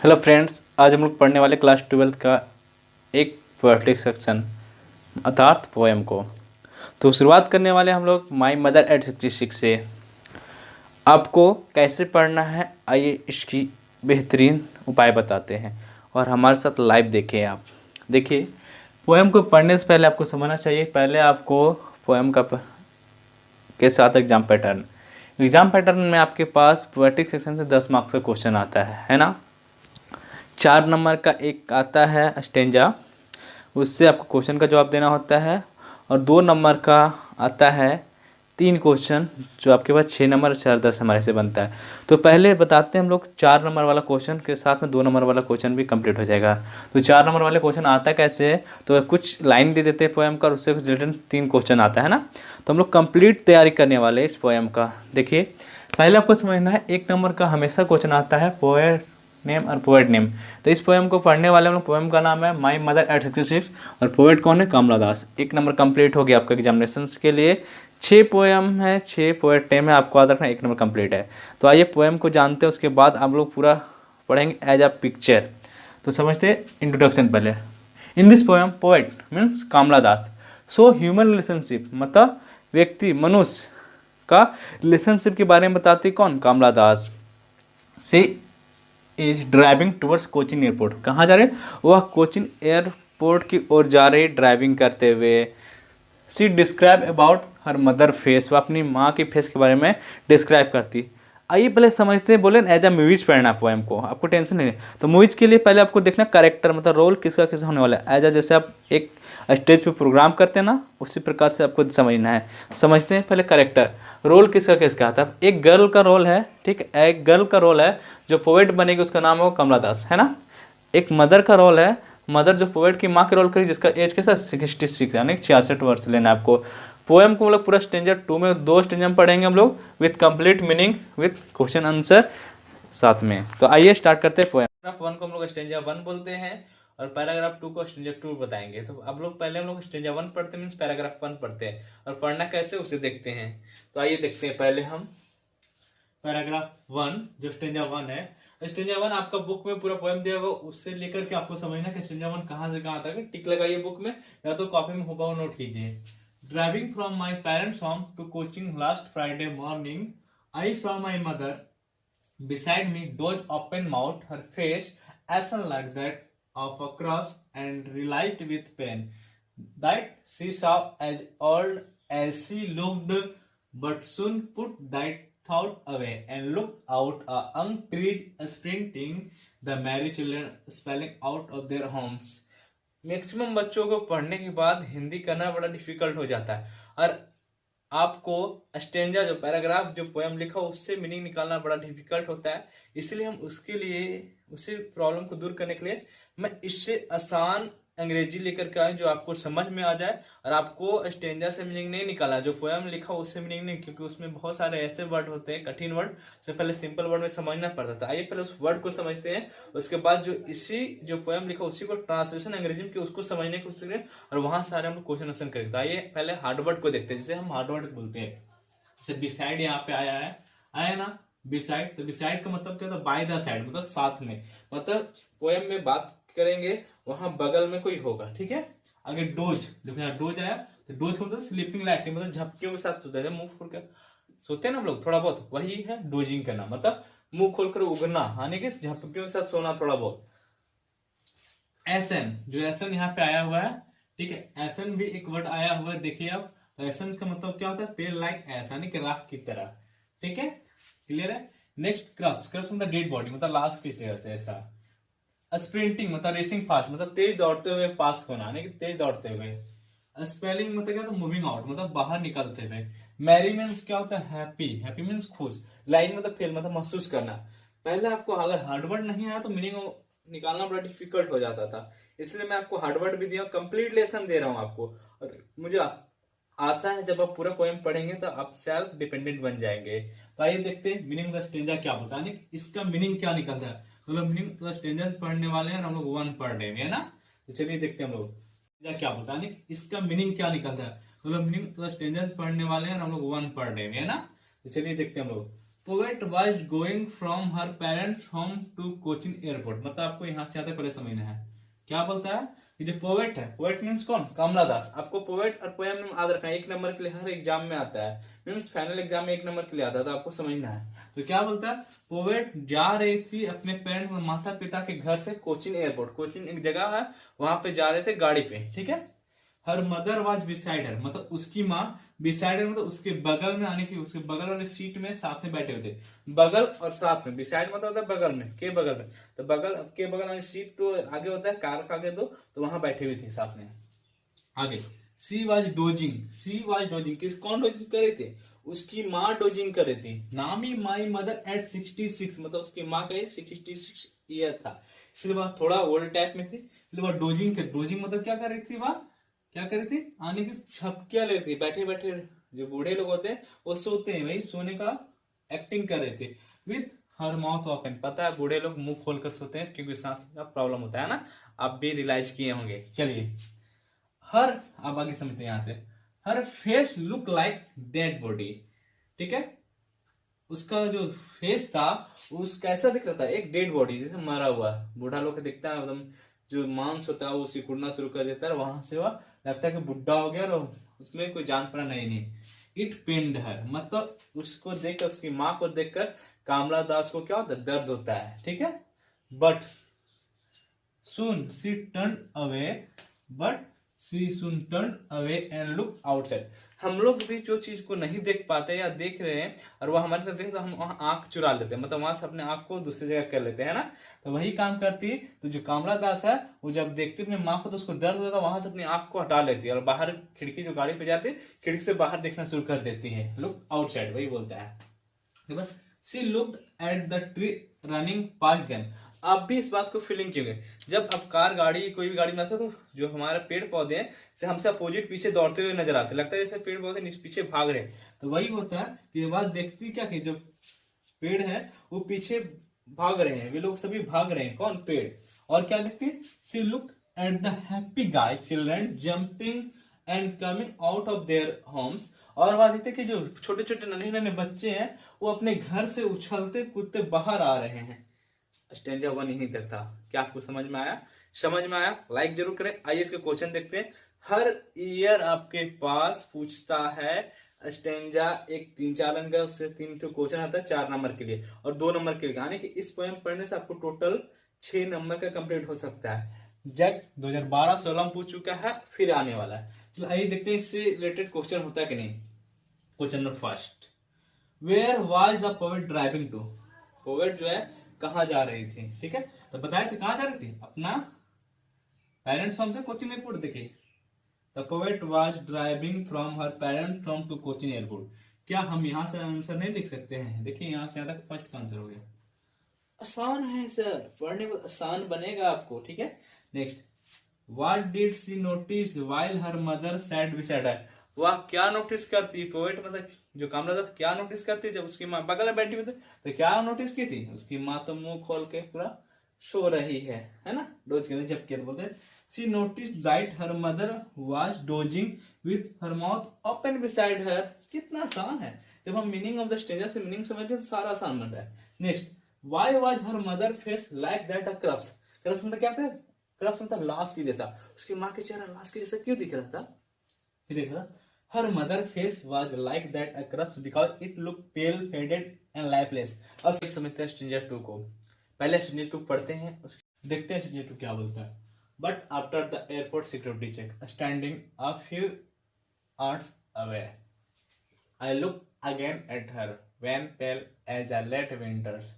Hello friends, आज हम लोग पढ़ने वाले क्लास 12th का एक पोएटिक सेक्शन अर्थात पोएम को। तो शुरुआत करने वाले हम लोग माई मदर एट 66 से। आपको कैसे पढ़ना है, आइए इसकी बेहतरीन उपाय बताते हैं और हमारे साथ लाइव देखें। आप देखिए, पोएम को पढ़ने से पहले आपको समझना चाहिए, पहले आपको पोएम के साथ एग्जाम पैटर्न में आपके पास पोएटिक सेक्शन से 10 मार्क्स का क्वेश्चन आता है ना। 4 नंबर का एक आता है स्टेंजा, उससे आपको क्वेश्चन का जवाब देना होता है। और 2 नंबर का आता है 3 क्वेश्चन, जो आपके पास 6 नंबर 4 10 हमारे से बनता है। तो पहले बताते हैं हम लोग 4 नंबर वाला क्वेश्चन के साथ में 2 नंबर वाला क्वेश्चन भी कंप्लीट हो जाएगा। तो 4 नंबर वाले क्वेश्चन आता कैसे है, तो कुछ लाइन दे देते हैं पोएम का, उससे कुछ रिलेटेड 3 क्वेश्चन आता है ना। तो हम लोग कंप्लीट तैयारी करने वाले हैं इस पोएम का। देखिए, पहले आपको समझना है 1 नंबर का हमेशा क्वेश्चन आता है पोएट नेम और पोएट नेम। तो इस पोएम को पढ़ने वाले हम लोग, पोएम का नाम है माई मदर एट 66 और पोएट कौन है, कमला दास। 1 नंबर कंप्लीट हो गया आपका एग्जामिनेशन के लिए। 6 पोएम है, 6 पोएट नेम है, आपको याद रखना 1 नंबर कंप्लीट है। तो आइए पोएम को जानते हैं, उसके बाद हम लोग पूरा पढ़ेंगे एज अ पिक्चर। तो समझते हैं इंट्रोडक्शन पहले। In this poem poet means Kamala Das so human relationship, मतलब व्यक्ति मनुष्य का रिलेशनशिप के बारे में बताती कौन, Kamala Das. She is driving towards Cochin airport, कहाँ जा रहे, वह कोचिन एयरपोर्ट की ओर जा रही ड्राइविंग करते हुए। She describe about her mother face, वह अपनी माँ की फेस के बारे में डिस्क्राइब करती। आइए पहले समझते हैं, बोले एज अ मूवीज पढ़ना पोएम को, आपको टेंशन नहीं है। तो मूवीज के लिए पहले आपको देखना कैरेक्टर, मतलब रोल किसका किसका होने वाला है। एज अ जैसे आप एक स्टेज पे प्रोग्राम करते हैं ना, उसी प्रकार से आपको समझना है। समझते हैं पहले कैरेक्टर, रोल किसका किसका आता है। एक गर्ल का रोल है, ठीक है, एक गर्ल का रोल है जो पोएट बनेगी, उसका नाम है कमला दास, है ना। एक मदर का रोल है, मदर जो पोएट की माँ के रोल करी, जिसका एज कैसा 66 यानी 66 वर्ष लेना है आपको। पोएम को हम लोग पूरा स्टेंजर 2 में 2 स्टेंजर में पढ़ेंगे हम लोग, with complete meaning with question answer साथ में। तो आइए स्टार्ट करते हैं पोएम। पैराग्राफ 1 को हम लोग स्टेंजर 1 बोलते हैं और पैराग्राफ 2 को स्टेंजर 2 बताएंगे। तो अब लोग पहले हम लोग स्टेंजर 1 पढ़ते हैं, मीन्स पैराग्राफ 1 पढ़ते हैं, और पढ़ना कैसे उसे देखते हैं। तो आइए देखते हैं पहले हम पैराग्राफ 1 जो स्टेंजा 1 है। स्टेंजा 1 आपका बुक में पूरा पोएम दिया होगा, उससे लेकर के आपको समझना कि स्टेंजा 1 कहां से कहां तक है। टिक लगाइए बुक में या तो कॉपी में होगा नोट कीजिए। Driving from my parents home to Cochin last Friday morning, I saw my mother beside me, doze open mouth, her face ashen like that of a cross, and realized with pain that she saw as old as she looked, but soon put that thought away and looked out a young trees sprinting, the merry children spelling out of their homes. Maximum बच्चों को पढ़ने के बाद हिंदी करना बड़ा difficult हो जाता है, और आपको स्टेंजा जो पैराग्राफ जो पोएम लिखा उससे मीनिंग निकालना बड़ा डिफिकल्ट होता है। इसलिए हम उसके लिए, उसी प्रॉब्लम को दूर करने के लिए मैं इससे आसान अंग्रेजी लेकर के आया जो आपको समझ में आ जाए, और आपको स्टेंजा से मीनिंग नहीं निकाला, जो पोएम लिखा उससे मीनिंग नहीं, क्योंकि उसमें बहुत सारे ऐसे वर्ड होते हैं कठिन वर्ड, से पहले सिंपल वर्ड में समझना पड़ता था। आइए पहले उस वर्ड को समझते हैं, उसके बाद जो इसी जो पोएम लिखा उसी को ट्रांसलेशन अंग्रेजी में उसको समझने की कोशिश करें, और वहां सारे हम क्वेश्चन आंसर करेंगे। तो आइए पहले हार्डवर्ड को देखते हैं, जैसे हम हार्डवर्ड बोलते हैं। जैसे बिसाइड यहाँ पे आया ना बिसाइड, तो बिसाइड का मतलब क्या होता है, बाय द साइड, मतलब साथ में, मतलब पोएम में बात करेंगे वहां बगल में कोई होगा, ठीक है। आगे डोज, देखो यहाँ डोज आया, तो डोज का मतलब स्लीपिंग लाइटली, मतलब झपकियों के साथ सोते हैं, मुंह खोल कर सोते हैं ना हम लोग थोड़ा बहुत, वही है डोजिंग करना, मतलब मुंह खोलकर उगना, यानी कि झपकियों के साथ सोना थोड़ा बहुत। एसन, जो एसन यहाँ पे आया हुआ है, ठीक है, एसन भी एक वर्ड आया हुआ है, देखिए अब। तो एसन का मतलब क्या होता है, पेल लाइक एस, यानी कि राख की तरह, ठीक है, क्लियर है। नेक्स्ट क्रप्स, क्रप्स मतलब डेड बॉडी, मतलब लाश की जगह से ऐसा। स्प्रिंटिंग मतलब रेसिंग फास्ट, मतलब तेज दौड़ते हुए पास होना, यानी कि तेज दौड़ते हुए। स्पेलिंग मतलब क्या होता है, मूविंग आउट, मतलब बाहर निकलते हुए। मैरी मीन्स क्या होता है, हैप्पी, हैप्पी मीन्स खुश। लाइन मतलब फेल, मतलब महसूस करना। पहले आपको अगर हार्डवर्ड नहीं आया तो मीनिंग निकालना बड़ा डिफिकल्ट हो जाता था, इसलिए मैं आपको हार्डवर्ड भी दिया, कंप्लीट लेसन दे रहा हूं आपको। और मुझे आशा है जब आप पूरा पोएम पढ़ेंगे तो आप सेल्फ डिपेंडेंट बन जाएंगे। तो आइए देखते हैं मीनिंग द स्टेंजा क्या होता है, इसका मीनिंग क्या निकलता है। तो मतलब मीनिंग द स्टेंजा पढ़ने वाले हैं, हम लोग 1 पढ़ रहे हैं, है ना। तो चलिए देखते हैं हम लोग क्या होता है, इसका मीनिंग क्या निकलता है। मतलब मीनिंग द स्टेंजा पढ़ने वाले हैं, हम लोग 1 पढ़ रहे हैं, है ना। तो चलिए देखते हैं हम लोग। Poet was going from her parents home to Cochin airport, मतलब आपको यहाँ से आता पहले समझना है क्या बोलता है कि जो पोएट है, पोएट मीन्स कौन, कमला दास। आपको पोएट और पोएम में याद रखना है, एक नंबर के लिए हर एग्जाम में आता है, मीन्स फाइनल एग्जाम में एक नंबर के लिए आता है, तो आपको समझना है। तो क्या बोलता है, पोएट जा रही थी अपने पेरेंट्स माता पिता के घर से कोचिन एयरपोर्ट, कोचिन एक जगह है वहां पे जा रहे थे गाड़ी पे, ठीक है। हर मदर वाज बिसाइड हर, मतलब उसकी माँ, बिसाइड हर मतलब उसके बगल में, आने की उसके बगल वाले सीट में साथ में बैठे हुए थे। बगल और साथ में, बिसाइड मतलब होता है बगल में, के बगल में, तो बगल के बगल वाली सीट तो आगे होता है, कार का आगे दो, तो वहां बैठे हुए थे साथ में। आगे she was dosing, she was dosing, किस कौन डोजिंग कर रहे थे, उसकी माँ डोजिंग कर रही थी। नामी माई मदर एट 66, मतलब उसकी माँ का एज 66 ईयर था, इसलिए वह थोड़ा ओल्ड टाइप में थी, इसलिए वह डोजिंग कर, डोजिंग मतलब क्या कर रही थी, वह क्या कर रही थी, आने की छपकियां ले रही थी, बैठे बैठे जो बूढ़े लोग होते हैं वो सोते हैं, वही सोने का एक्टिंग कर रहे थे। विथ हर माउथ ओपन, पता है बूढ़े लोग मुंह खोलकर सोते हैं क्योंकि सांस का प्रॉब्लम होता है ना, आप भी रियलाइज किए होंगे। चलिए, हर, आप आगे समझते हैं यहां से, her face look like dead body, ठीक है। उसका जो फेस था उस कैसा दिख रहा था, एक डेड बॉडी, जैसे मरा हुआ बूढ़ा लोग दिखता है, एकदम जो मांस होता है वो सिकुड़ना शुरू कर देता है, वहां से वह लगता है कि बुढ़ा हो गया और उसमें कोई जान पड़ा नहीं। इट पेन्ड हर, मतलब उसको देखकर, उसकी माँ को देखकर कामला दास को क्या होता है, दर्द होता है, ठीक है। But soon she turned away, but she soon turned away and looked outside। हम लोग भी जो चीज को नहीं देख पाते या देख रहे हैं और वह हमारे साथ देखे तो हम वहां आंख चुरा लेते हैं, मतलब वहां से अपने आंख को दूसरी जगह कर लेते हैं ना, तो वही काम करती। तो जो कामला दास है वो जब देखती अपनी माँ को तो उसको दर्द होता है, वहां से अपनी आंख को हटा लेती है और बाहर खिड़की, जो गाड़ी पे जाती है खिड़की से बाहर देखना शुरू कर देती है, लुक आउटसाइड, वही बोलता है। She looked at the tree running past them. आप भी इस बात को फीलिंग कीजिए, जब अब कार, गाड़ी, कोई भी गाड़ी में आता है तो जो हमारे पेड़ पौधे हैं से हमसे अपोजिट पीछे दौड़ते हुए नजर आते, लगता है जैसे पेड़ पौधे पीछे भाग रहे हैं। तो वही होता है कि ये बात देखती क्या कि जो पेड़ है वो पीछे भाग रहे हैं, वे लोग सभी भाग रहे हैं, कौन, पेड़। और क्या दिखती, she looked at the happy gay children jumping and coming out of their homes. और वहां देखते कि जो छोटे छोटे नन्हे नन्हे बच्चे हैं वो अपने घर से उछलते कूदते बाहर आ रहे हैं। स्टेंजा 1 यहीं तक था। क्या आपको समझ में आया? समझ में आया लाइक जरूर करें। आइए इसके क्वेश्चन देखते हैं। हर ईयर आपके पास पूछता है स्टेंजा, एक 3-4 अंक का, उससे 3 क्वेश्चन आता है 4 नंबर के लिए और 2 नंबर के लिए, यानी कि इस पोएम पढ़ने से आपको टोटल 6 नंबर का कंप्लीट हो सकता है। जब 2012-16 में पूछ चुका है, फिर आने वाला है। चलो आइए देखते हैं इससे रिलेटेड क्वेश्चन होता है कि नहीं। Question number first, where was the poet driving to. Poet जो है कहाँ जा रही थी, ठीक है। तो बताए थे कहाँ जा रही थी, अपना पेरेंट्स होम से कोचिंग एयरपोर्ट। देखिए, the poet was driving from her parents home to Cochin airport. क्या हम यहाँ से आंसर नहीं लिख सकते हैं? देखिए यहाँ से यहाँ तक फर्स्ट का आंसर हो गया। आसान है सर, पढ़ने में आसान बनेगा आपको, ठीक है। Next, what did she notice while her mother sat beside her. वह क्या नोटिस करती, पोएट मतलब जो कामला दास क्या नोटिस करती जब उसकी माँ बगल में बैठी हुई थी, तो क्या नोटिस की थी, उसकी माँ तो मुंह खोल के पूरा सो रही है ना, डोज के जब क्या बोलते हैं, she notice that her mother was dozing with her mouth open beside her. कितना आसान है, जब हम मीनिंग ऑफ द स्टेंजा से मीनिंग समझते हैं तो सारा आसान बन रहा है। Next, why was her mother face like that a corpse. Corpse मतलब क्या होता है, क्रप्स मतलब लाश की जैसा, उसकी माँ के चेहरा लाश के जैसा क्यों दिख रहा था, ये देख रहा। Her mother face was like that a crust because it look pale faded and lifeless. अब समझते हैं स्ट्रेंजर 2 को। पहले स्ट्रेंजर 2 पढ़ते हैं, देखते हैं स्ट्रेंजर 2 क्या बोलता है। But after the airport security check standing a few arts away, I looked again at her, when pale as a late winter's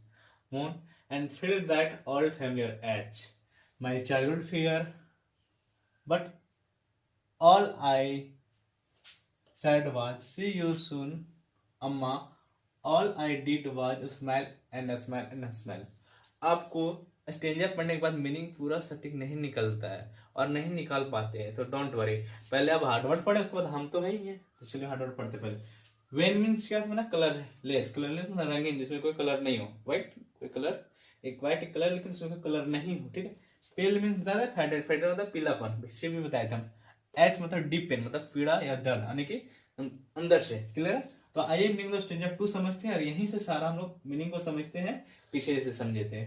moon, and felt that old familiar edge. My childhood fear, but all I said was, "See you soon, Amma." All I did was smile and smile and smile. आपको stanza पढ़ने के बाद meaning पूरा सटीक नहीं निकलता है और नहीं निकाल पाते हैं, तो डोंट वरी। पहले आप हार्डवर्ड पढ़े, उसके बाद हम तो है ही है, तो चलिए हार्डवर्ड पढ़ते पहले। वेन मीन्स क्या समझना, कलरलेस, कलरलेस मतलब रंगीन, जिसमें कोई कलर नहीं हो। व्हाइट कोई कलर, एक व्हाइट एक कलर लेकिन उसमें कोई कलर नहीं हो, ठीक है। पेल मीन्स बताया था, फेडेड, फेडेड मतलब पीलापन, इससे भी बताया था। एच मतलब डीप पेन मतलब पीड़ा या दर्द, यानी कि अंदर से, क्लियर है। तो आइए मीनिंग ऑफ स्ट्रेंजर 2 समझते हैं और यहीं से सारा हम लोग मीनिंग को समझते हैं, पीछे से समझे थे।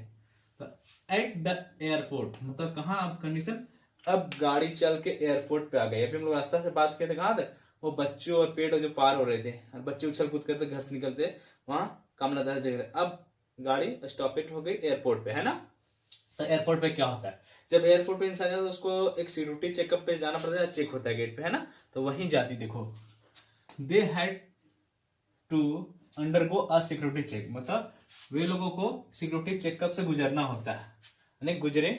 तो एट द एयरपोर्ट मतलब कहाँ, अब कंडीशन अब गाड़ी चल के एयरपोर्ट पे आ गई। अभी हम लोग रास्ता से बात किए थे, कहाँ थे वो बच्चों और पेड़ जो पार हो रहे थे और बच्चे उछल कूद करते घर से निकलते, वहां कमला दास जगह। अब गाड़ी स्टॉपेट हो गई एयरपोर्ट पे, है ना। तो एयरपोर्ट पे क्या होता है, जब एयरपोर्ट पे इंसान जाता है तो उसको एक सिक्योरिटी चेकअप पे जाना पड़ता है, चेक होता है गेट पे, है ना। तो वहीं जाती, देखो they had to undergo a security check, मतलब वे लोगों को सिक्योरिटी चेकअप से गुजरना होता है, यानी गुजरे।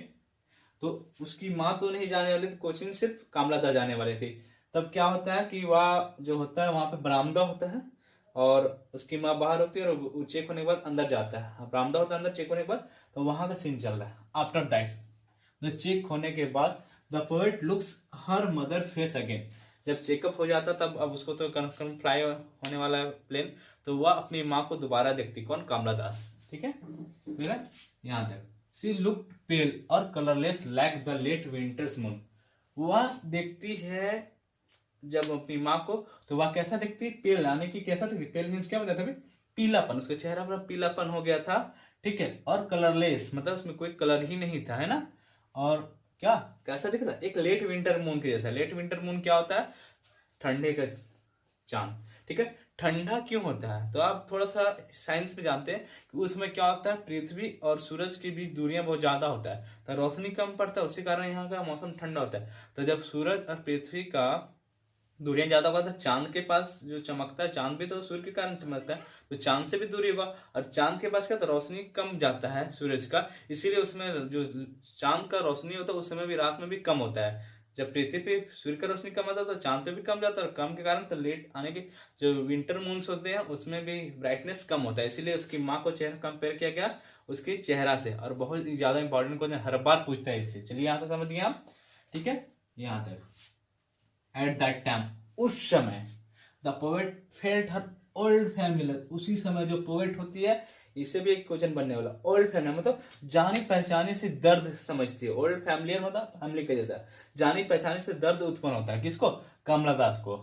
तो उसकी माँ तो नहीं जाने वाली थी कोचिंग, सिर्फ कामलादा जाने वाली थी। तब क्या होता है कि वह जो होता है वहां पे बरामदा होता है और उसकी माँ बाहर होती है और वो चेक होने के बाद अंदर जाता है, बरामदा होता है अंदर चेक होने के बाद। तो वहां का सीन चल रहा है। आफ्टर दैट चेक होने के बाद the poet looks her mother face again, जब चेकअप हो जाता तब अब उसको तो कन्फर्म फ्लाई होने वाला है प्लेन, तो वह अपनी माँ को दोबारा देखती, कौन, कामला दास, ठीक है। यहां तक सी लुक्ड पेल और colourless like the late winter's moon, वह देखती है जब अपनी माँ को, तो वह कैसा दिखती, पेल, यानी कि कैसा दिखती, पेल मीन्स क्या बताया था, पीलापन, उसके चेहरा पर पीलापन हो गया था, ठीक है। और कलरलेस मतलब उसमें कोई कलर ही नहीं था, है ना। और क्या कैसा दिख रहा, एक लेट विंटर मून के जैसा। लेट विंटर मून क्या होता है, ठंडे का चांद, ठीक है। ठंडा क्यों होता है, तो आप थोड़ा सा साइंस में जानते हैं कि उसमें क्या होता है, पृथ्वी और सूरज के बीच दूरियां बहुत ज्यादा होता है, तो रोशनी कम पड़ता है, उसी कारण यहाँ का मौसम ठंडा होता है। तो जब सूरज और पृथ्वी का दूरियां ज्यादा होगा तो चांद के पास जो चमकता है, चांद भी तो सूर्य के कारण चमकता है, तो चांद से भी दूरी होगा। और चांद के पास क्या, तो रोशनी कम जाता है सूरज का, इसीलिए उसमें जो चांद का रोशनी होता है उस समय भी रात में भी कम होता है। जब पृथ्वी पे सूर्य का रोशनी कम आता है तो चांद पे भी कम जाता है, और कम के कारण तो लेट आने के जो विंटर मून्स होते हैं उसमें भी ब्राइटनेस कम होता है। इसीलिए उसकी माँ को चेहरा कंपेयर किया गया उसके चेहरा से। और बहुत ज्यादा इंपॉर्टेंट क्वेश्चन हर बार पूछता है इससे, चलिए यहां तक समझ गए आप, ठीक है। यहां तक एट दैट टाइम, उस समय, the poet felt her old family, उसी समय जो पोएट होती है, इसे भी एक क्वेश्चन बनने वाला। ओल्ड फैमिली मतलब जानी पहचानी से दर्द समझती है, ओल्ड फैमिलियर मतलब फैमिली के जैसा, जानी पहचानी से दर्द उत्पन्न होता है, किसको, कमला दास को।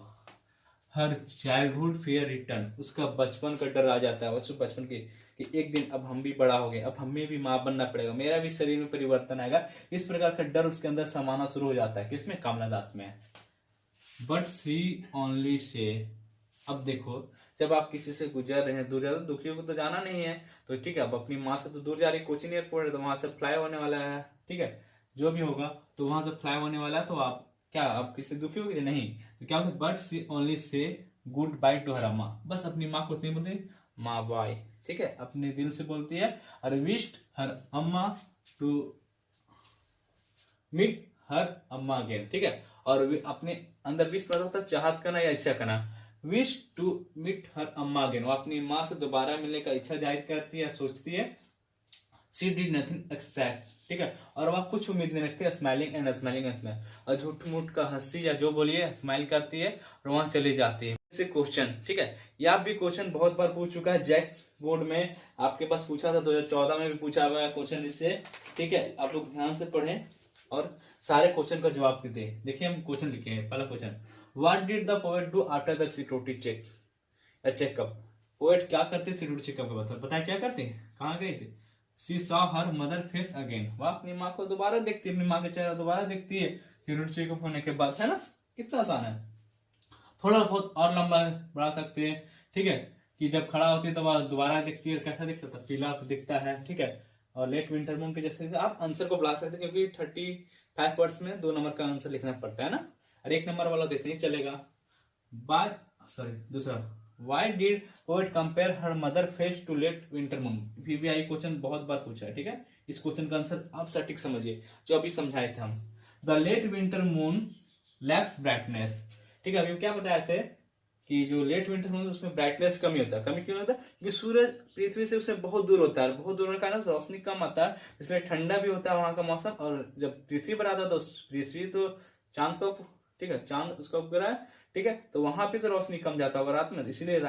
हर चाइल्डहुड फियर रिटर्न, उसका बचपन का डर आ जाता है, उसको बचपन की कि एक दिन अब हम भी बड़ा हो गए, अब हमें भी माँ बनना पड़ेगा, मेरा भी शरीर में परिवर्तन आएगा, इस प्रकार का डर उसके अंदर समाना शुरू हो जाता है, किसमें, कामला दास में। बट सी ओनली से, अब देखो जब आप किसी से गुजर रहे हैं दूर, ज्यादा दुखियों को तो जाना नहीं है, तो ठीक है, अब अपनी माँ से तो दूर जा रही, कोचिंग एयरपोर्ट है तो वहां से फ्लाई होने वाला है, ठीक है, जो भी होगा तो वहां से फ्लाई होने वाला है, तो आप क्या, आप किसी दुखी होगी नहीं, तो क्या होता है, but C only say good by to her अम्मा, बस अपनी माँ को इतनी बोलती, माँ बाय, ठीक है, अपने दिल से बोलती है। और विश्ड हर अम्मा टू मीट हर अम्मा अगेन, ठीक है। और अपने अंदर विश पैदा होता है, चाहत करना या इच्छा करना, विश टू मीट हर अम्मा अगेन, वो अपनी माँ से दोबारा मिलने का इच्छा जाहिर करती है, सोचती है। सी डिड नथिंग एक्सपेक्ट, ठीक है, और वह कुछ उम्मीद नहीं रखती, smiling and smiling and smile, और झूठ मूठ का हंसी या जो बोलिए स्माइल करती है और वहां चली जाती है। से क्वेश्चन, ठीक है, यह भी क्वेश्चन बहुत बार पूछ चुका है, जैक बोर्ड में आपके पास पूछा था, 2014 में भी पूछा हुआ है क्वेश्चन इससे, ठीक है। आप लोग ध्यान से पढ़ें और सारे क्वेश्चन का जवाब दें। देखिए हम क्वेश्चन लिखे हैं, पहला question, what did the poet do after the security check या चेकअप, पोएट क्या करते सिक्योरिटी चेकअप के बाद, बताया क्या करते, कहाँ गए थे। She saw her mother face again, वह अपनी माँ को दोबारा देखती है, अपनी माँ का चेहरा दोबारा देखती है सिक्योरिटी चेकअप होने के बाद, है ना। कितना आसान है, थोड़ा बहुत और लंबा बढ़ा सकते हैं, ठीक है, कि जब खड़ा होती है तो वह दोबारा दिखती है, कैसा दिखता था, पीला दिखता है, ठीक है। और लेट विंटर मून के जैसे आप आंसर को बढ़ा सकते हैं, क्योंकि 35 वर्ड्स में 2 नंबर का आंसर लिखना पड़ता है ना, और 1 नंबर वाला देते नहीं चलेगा। बाय सॉरी दूसरा, why did poet compare her mother face to late winter moon, पीवीआई क्वेश्चन बहुत बार पूछा है, ठीक है। इस क्वेश्चन का आंसर आप सटीक समझिए, जो अभी समझाए थे हम। The late winter moon lacks brightness, ठीक है, अभी क्या बताए थे कि जो लेट विंटर मून उसमें ब्राइटनेस कमी होता है, कमी क्यों होता है, क्योंकि सूरज पृथ्वी से उससे बहुत दूर होता है, बहुत दूर होने के कारण रोशनी कम आता है, इसलिए ठंडा भी होता है वहां का मौसम। और जब पृथ्वी पर आता है तो पृथ्वी तो चांद को, ठीक है, चांद उसका उपग्रह है, ठीक है, तो वहां पे तो रोशनी कम जाता होगा रात में, इसीलिए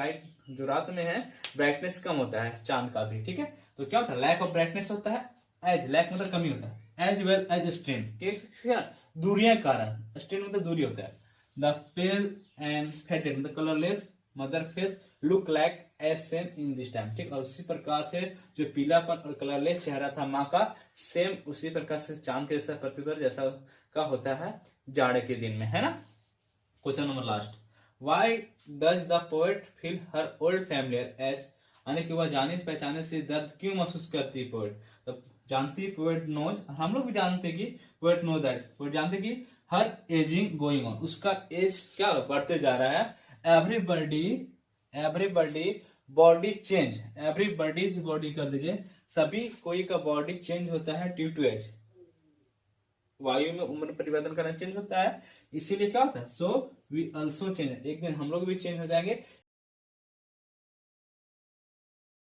जो रात में है ब्राइटनेस कम होता है चांद का भी, ठीक है। तो क्या होता है, लैक ऑफ ब्राइटनेस होता है, एज लैक मतलब कमी होता है, एज वेल एज स्ट्रेन, दूरियां कारण, स्ट्रेन मतलब दूरी होता है। द पेल एंड फेटेड मतलब colourless mother face look like as same in this time, ठीक। और उसी प्रकार से जो पीलापन और कलरलेस चेहरा था माँ का, सेम उसी प्रकार से चांद के जैसा प्रतीत हो जैसा का होता है जाड़े के दिन में, है ना। Question number last, why does the poet feel her old familiar age, यानी कि वह जाने पहचाने से दर्द क्यों महसूस करती है पोएट। तो जानती है पोएट नोज, हम लोग भी जानते कि पोएट नो दैट, पोएट जानते कि हर एजिंग गोइंग ऑन, उसका एज क्या बढ़ते जा रहा है। Everybody body change, everybody's body कर दीजिए, सभी कोई का बॉडी चेंज होता है ड्यू टू एज, वायु में उम्र परिवर्तन करना चेंज होता है, इसीलिए क्या होता है, सो वी ऑल्सो चेंज, एक दिन हम लोग भी चेंज हो जाएंगे,